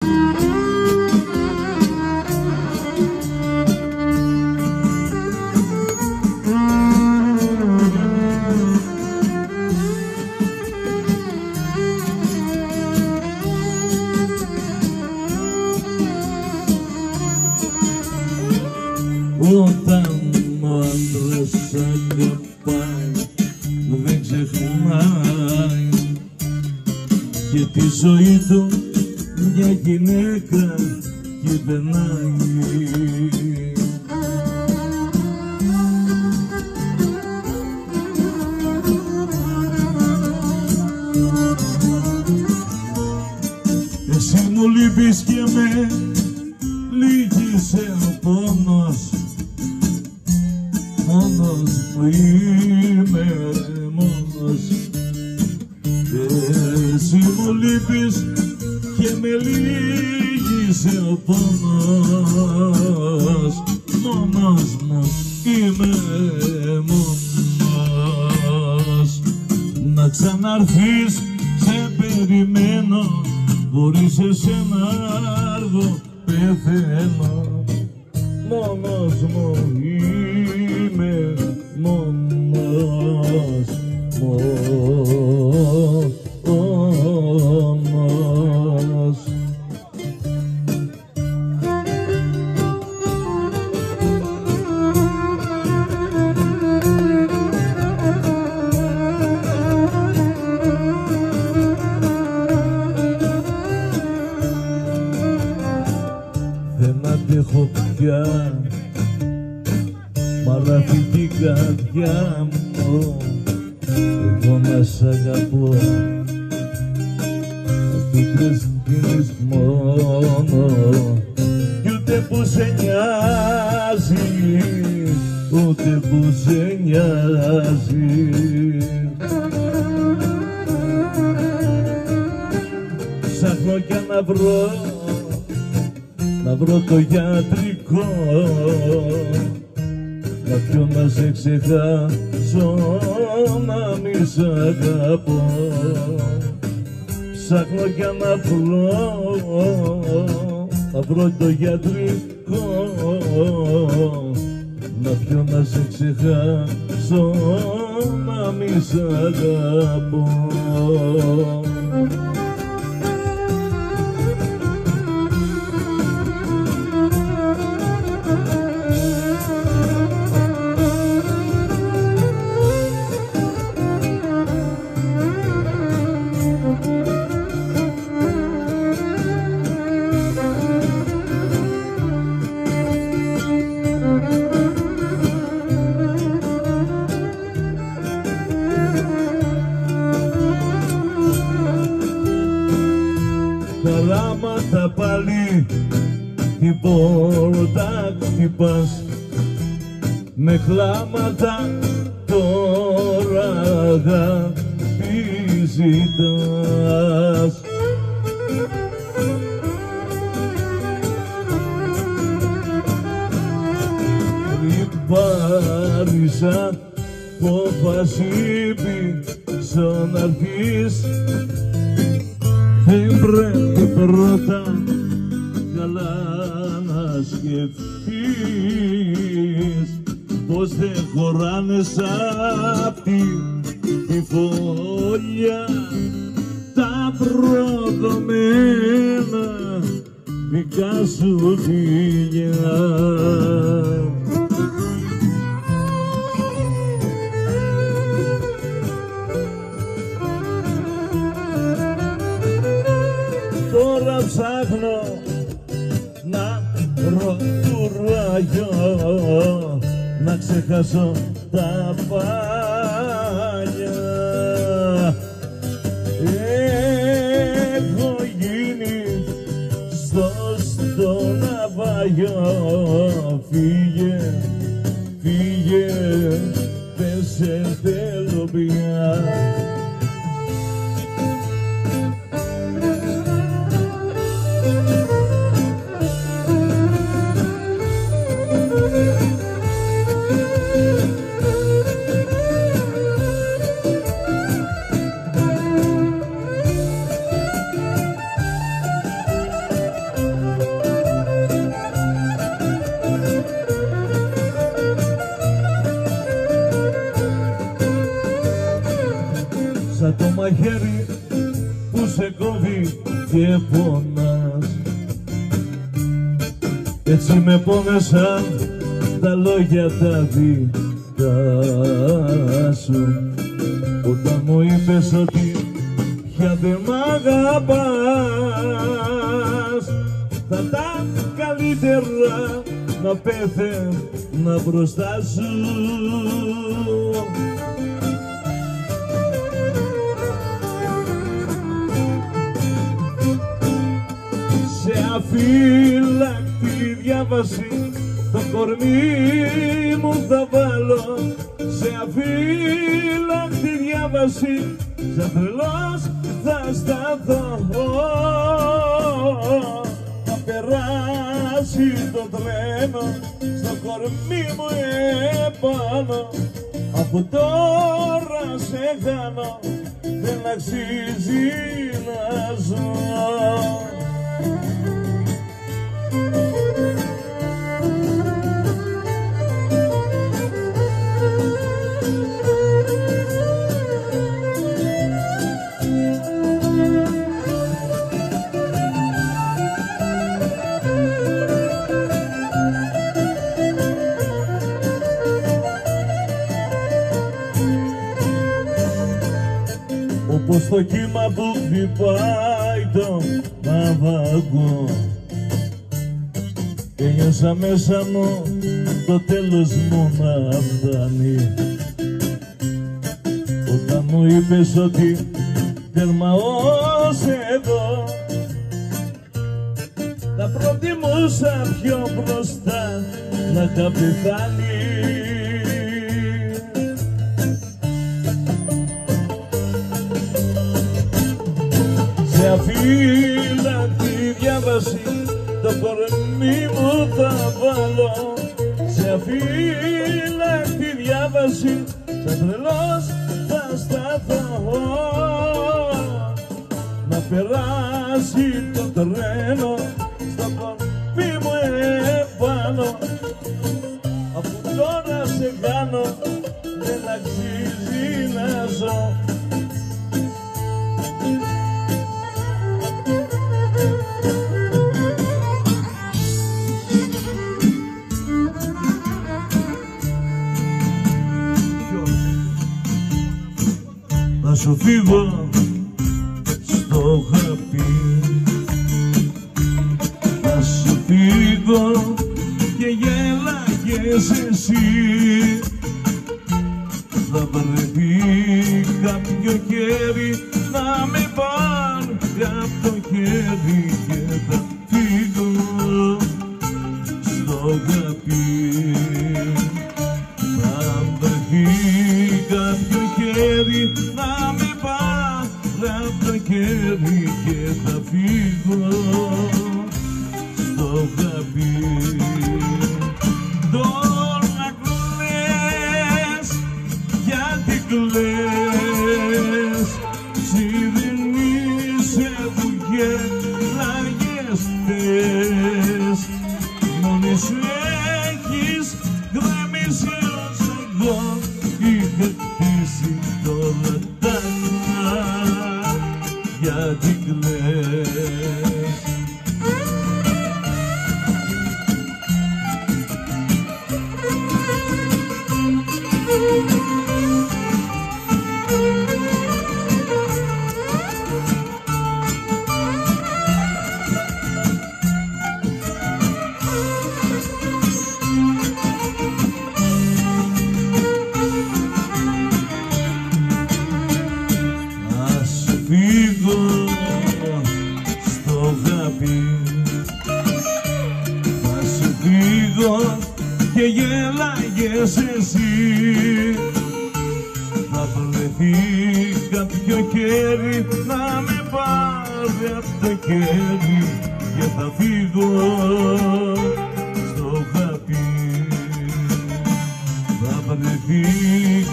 Όταν ο άντρας αγαπάει δεν ξεχνάει και τη ζωή του μια γυναίκα κυβερνάει. Εσύ μου λείπεις και με λύγησε ο πόνος, μόνος μου είμαι μόνος. Εσύ μου λείπεις και με λύγησε ο πόνος, μόνος μου είμαι μόνος. Να ξαναρθείς σε περιμένω, χωρίς εσένα αργό πεθαίνω. Μόνος μου είμαι μόνος, μόνος. Δεν αντέχω πια μαλάφει την καρδιά μου, εγώ να σ' αγαπώ, του κλαις μόνο κι ούτε που σε νοιάζει, ούτε που σε νοιάζει. Ψάχνω για να βρω το γιατρικό, να πιω να σε ξεχάσω, να μη σ' αγαπώ. Ψάχνω για να βρω το γιατρικό, να πιω να σε ξεχάσω, να μη σ' αγαπώ. Χαράματα πάλι την πόρτα χτυπάς, με χλάματα τώρα αγάπη ζητάς. Λιπάρισα αποφασίπη σαν αρχής, δεν πρέπει πρώτα καλά να σκεφτείς πως δεν χωράνε σ' αυτή τη φωλιά τα προδομένα δικά σου φιλιά. Τώρα ψάχνω να βρω κουράγιο, να ξεχάσω τα παλιά. Έχω γίνει στο ναυάγιο, φύγε, φύγε, δεν σε θέλω πια. χέρι που σε κόβει και πονάς. Έτσι με πόνεσαν τα λόγια τα δικά σου, όταν μου είπες ότι πια δεν μ' αγαπάς. Θα ήταν καλύτερα να πέθαινα μπροστά σου. Σε αφύλακτη διάβαση το κορμί μου θα βάλω, σε αφύλακτη διάβαση σαν τρελός θα σταθώ. Θα περάσει το τρένο στο κορμί μου επάνω, από τώρα σε χάνω, δεν αξίζει να ζω. Όπως το κύμα που χτυπάει το ναυαγό, και νιώσα μέσα μου το τέλος μου να φτάνει, όταν μου είπες ότι τέρμα ως εδώ, θα προτιμούσα πιο μπροστά να είχα πεθάνει. Σε αφύλακτη διάβαση το κορμί μου θα βάλω, σε αφύλακτη διάβαση σαν τρελός θα σταθώ. Να περάσει το τρένο στο κορμί μου επάνω, αφού τώρα σε κάνω δεν αξίζει να ζω. Θα σου φύγω στο χαπί, θα σου φύγω και γέλαγες εσύ. Θα βρεθεί κάποιο χέρι να με πάρει απ' το χέρι και θα φύγω στο χαπί. Θα βρεθεί κάποιο χέρι να με πάρει απ' το χέρι και θα φύγω στο χαπί. Τώρα κλαις, γιατί κλαις, εσύ δεν είσαι που γέλαγες χθες. Μόνη σου έχεις γραμμίσει όσο εγώ είχα χτίσει. Τώρα τάχνα, γιατί κλαις. Φύγω στο χαπί, θα σου φύγω και γέλαγες εσύ. Θα βρεθεί κάποιο χέρι να με πάρει απ' το χέρι και θα φύγω στο χαπί. Θα βρεθεί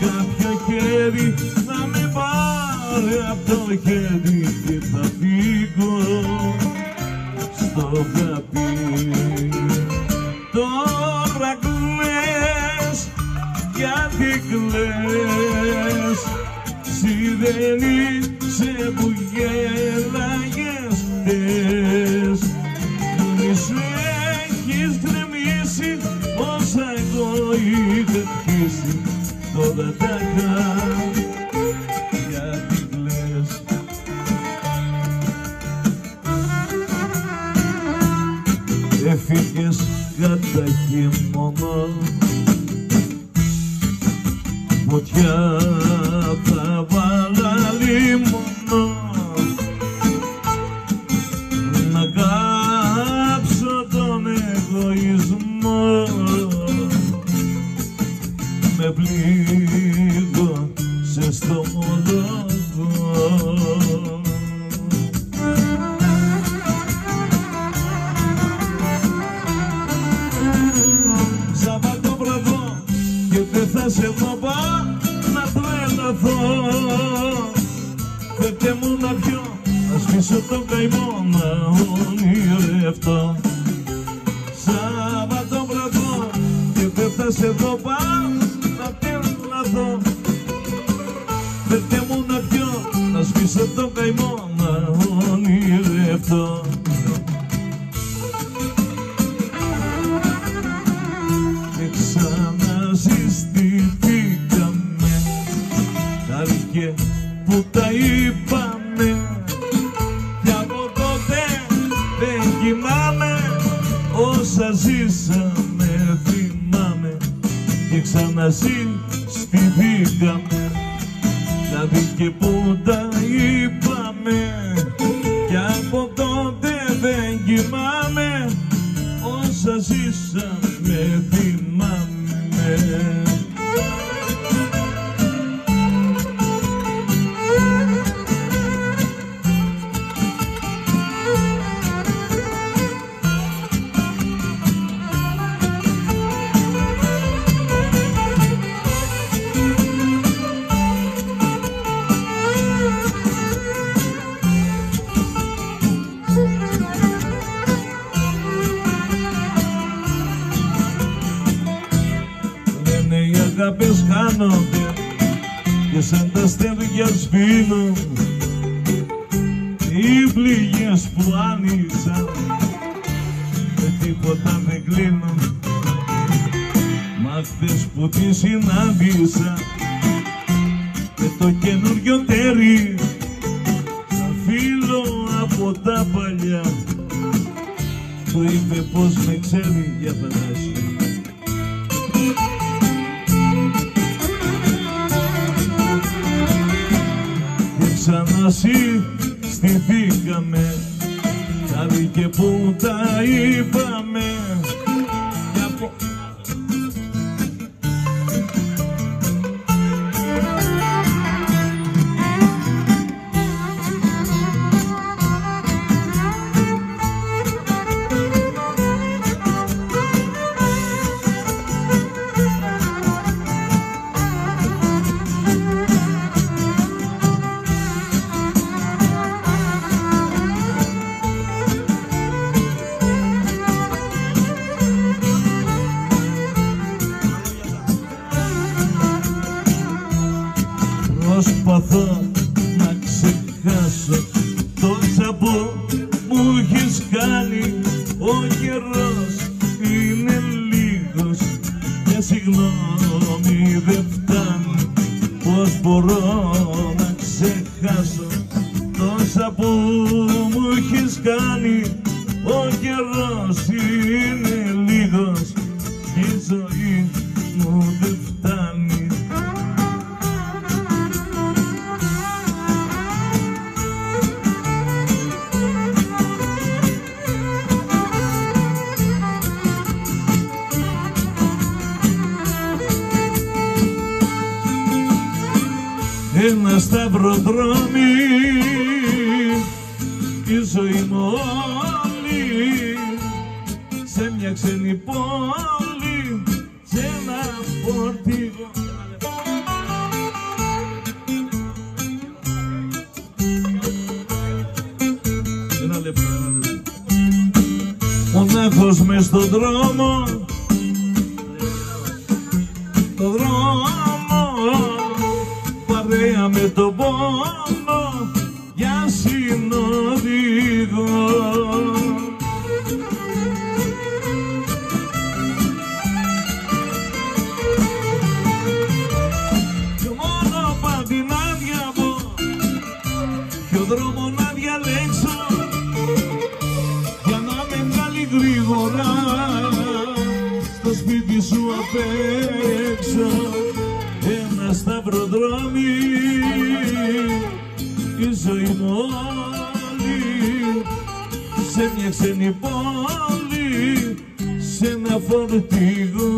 κάποιο χέρι να με πάρει απ' το χέρι και θα φύγω στο χαπί. Τώρα κλαις, γιατί κλαις, εσύ δεν είσαι θυμάσαι που γέλαγες χτες, μη σου έχεις γκρεμίσει όσα εγώ είχα χτίσει. Τώρα τα κάνω γιατί κλαις. Έφυγες κατά χειμώνα, φωτιά θα βάλα λίμωνο, να κάψω τον εγωισμό. Με πλήγωσε στο μολόγο. Σαββατόβραδο και δεν θα σε δω να τρελαθώ. Φέρτε μου να πιω, να σβήσω τον καημό, να ονειρευτώ. Σαββατόβραδο και δεν θα σε δω να τρελαθώ. Φέρτε μου να πιω, να σβήσω τον καημό, να ονειρευτώ. Και ξαναζυστηθήκαμε, χάρηκε που τα είπαμε, κι από τότε δεν κοιμάμαι, όσα ζήσαμε θυμάμαι. Και ξαναζυστηθήκαμε, χάρηκε που τα είπαμε, κι από τότε δεν κοιμάμαι, όσα ζήσαμε θυμάμαι. Οι αγάπες χάνονται και σαν τα αστέρια σβήνουν οι πληγές που άνοιξαν, με τίποτα δεν κλείνουν. Μα χθες που τη συνάντησα με το καινούριο τέρι, σαν φίλο από τα παλιά, του είπε πως με ξέρει. Για φαντάσου. Ξαναζυστηθήκαμε, χάρηκε που τα είπαμε, κι από... Προσπαθώ να ξεχάσω τόσα που μου έχεις κάνει. Ο καιρός είναι λίγος, μια συγγνώμη δεν φτάνει. Πώς μπορώ να ξεχάσω τόσα που μου έχεις κάνει. Ο καιρός είναι λίγος και η ζωή μου δεν φτάνει. Ένα σταυροδρόμι, η ζωή μου όλη, σε μια ξένη πόλη, σε ένα φορτηγό. Ένα λεπτό. Μονάχος μες στον δρόμο, το δρόμο, παρέα με τον πόνο, συνοδηγώ. Κι μόνο πάτη να διαβώ, ποιο δρόμο να διαλέξω, για να με βγάλει γρήγορα στο σπίτι σου απ' έξω. Ένα σταυροδρόμι, η ζωή μου όλη, σε μια ξένη πόλη, σε ένα φορτηγό.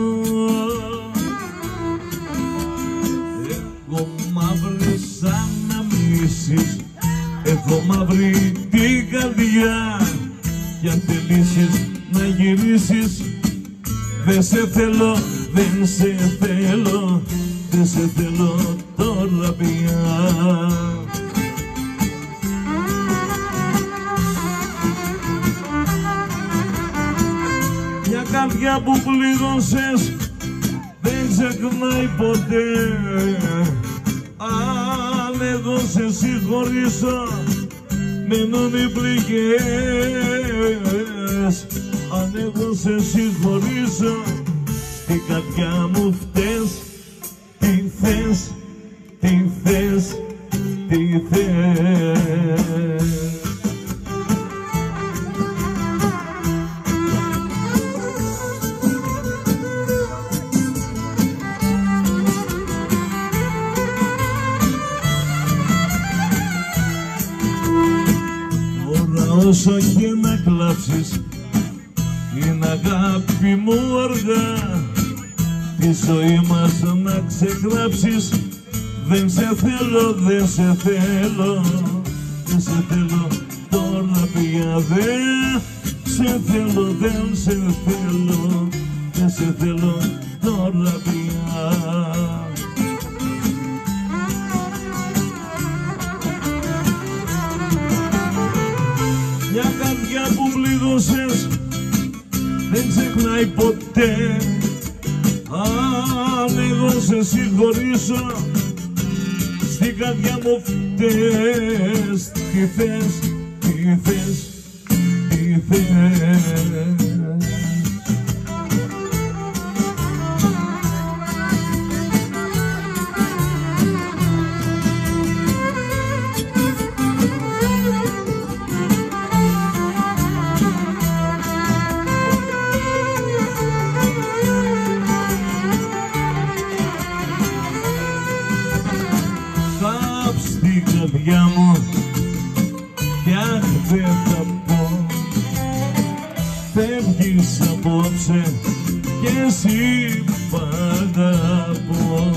Έχω μαύρη σαν να μίσεις, έχω μαύρη την καρδιά, κι αν θελήσεις να γυρίσεις, δεν σε θέλω, δεν σε θέλω, δεν σε θέλω τώρα πια. Μια καρδιά που πληγώσες δεν ξεχνάει ποτέ. Αν εγώ σε συγχωρήσω, μένουν οι πληγές. Αν εγώ σε συγχωρήσω, την καρδιά μου φταίς. Τι θες, τι θες, τι θες. Τώρα όσο και να κλάψεις, είναι αγάπη μου αργά, τη ζωή μας να ξεγράψεις. Δεν σε θέλω, δεν σε θέλω, δεν σε θέλω τώρα πια. Δεν σε θέλω, δεν σε θέλω, δεν σε θέλω τώρα πια. Μια καρδιά που πληγώσες δεν ξεχνάει ποτέ. Αν εγώ σε συγχωρήσω, στην καρδιά μου φταίς. Τι θες, τι θες, τι θες. Στην καρδιά μου κι αχ δεν θα πω, φεύγεις απόψε κι εσύ μ' αγαπώ.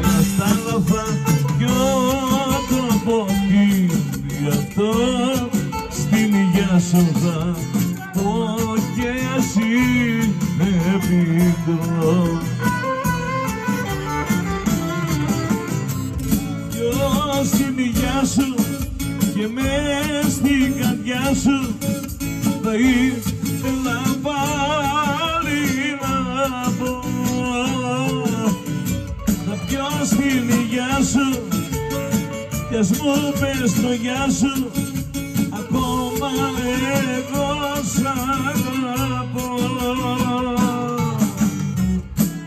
Αλλά στα λαφά κι το πόδι αυτό, στην υγειά σου θα πω και εσύ πικρό. Ποιος στην υγειά σου και μες στην καρδιά σου θα ήθελα πάλι να πω. Θα πιω στην υγειά σου κι ας μου πες το γεια σου, ακόμα εγώ σ' αγαπώ.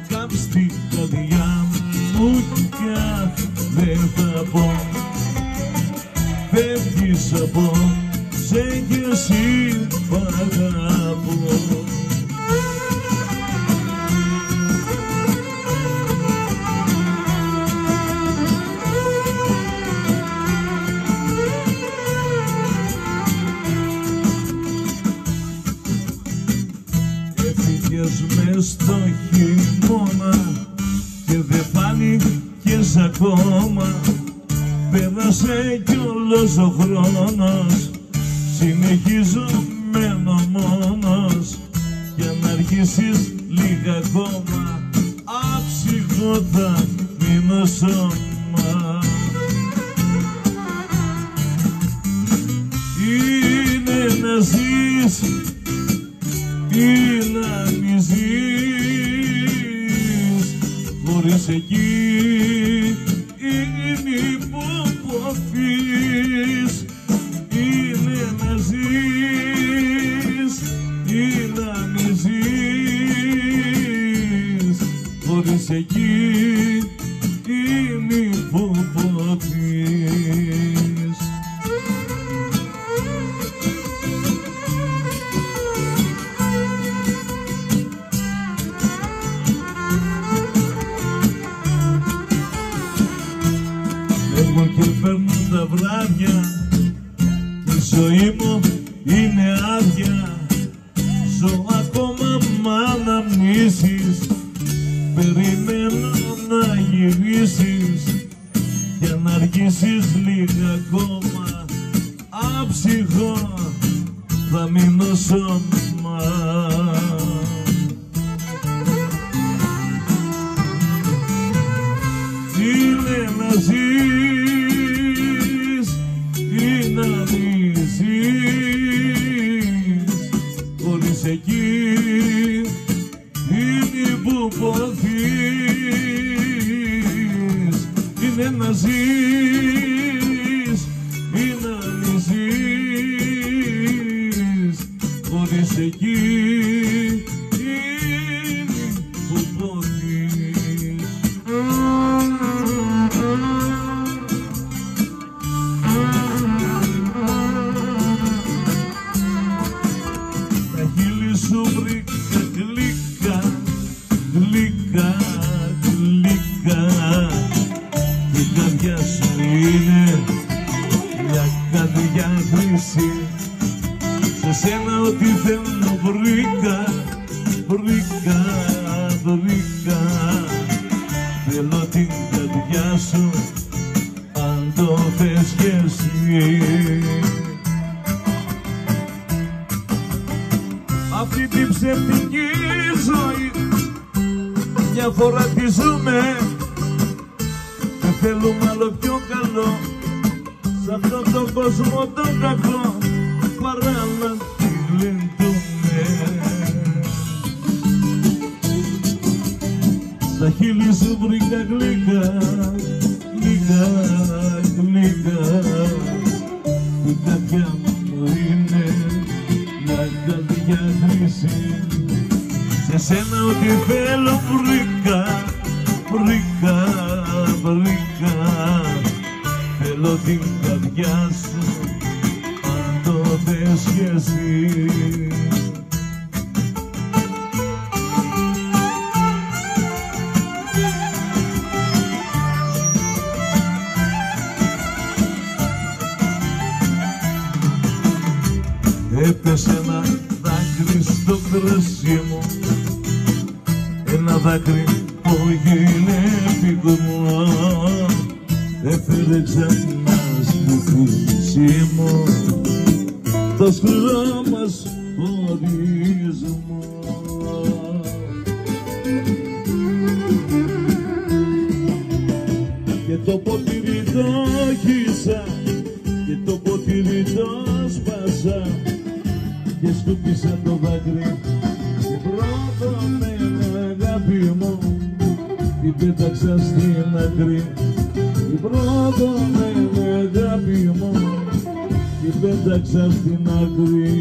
Κάψ' την καρδιά μου κι αχ δεν θα πω, φεύγεις απόψε κι εσύ μ' αγαπώ. Μες στο χειμώνα και δεν φάνηκες ακόμα. Πέρασε κι όλος ο χρόνος, συνεχίζω μένω μόνος. Για να αρχίσεις λίγα ακόμα, άψυχο θα μείνω σώμα. Είναι να ζεις ή να μη ζεις, φεύγουν και φέρνουν τα βράδια. Η ζωή μου είναι άδεια. Ζω ακόμα μ' αναμνήσεις. Περιμένω να γυρίσεις για να αργήσεις λίγα ακόμα. Άψυχο θα μείνω σώμα. Είναι να ζεις ή να μη ζεις, χωρίς εκεί είναι που ποθείς. Είναι να ζεις ή να μη ζεις, χωρίς εκεί είναι που ποθείς. Τα χείλη σου βρήκα γλυκά, γλυκά, γλυκά. Η καρδιά σου είναι μια καρδιά χρυσή. Σε σένα ό,τι θέλω βρήκα, βρήκα, βρήκα. Θέλω την καρδιά σου αν το θες κι εσύ. Αυτή την ψευτική ζωή μια φορά τη ζούμε. Δεν θέλουμε άλλο πιο καλό σ' αυτόν τον κόσμο τον κακό, παρά να τη γλεντούμε. Στα χείλη σου βρήκα γλυκά, γλυκά, γλυκά. Η καρδιά μου είναι μια καρδιά χρυσή. Σε σένα ό,τι θέλω βρήκα, βρήκα, βρήκα. Θέλω την καρδιά σου αν το θες κι εσύ. Έπεσε ένα δάκρυ στο κρασί μου, ένα δάκρυ που έγινε πικρό. Έφερε ξανά στη φύση μου το σκληρό μας χωρισμό. Και το ποτήρι το χύσα και το ποτήρι το σπάσα και σκούπισα το δάκρυ και πρώτο με αγάπη μου την πέταξα στην άκρη. Η πρώτο με αγάπη μου την πέταξα στην άκρη.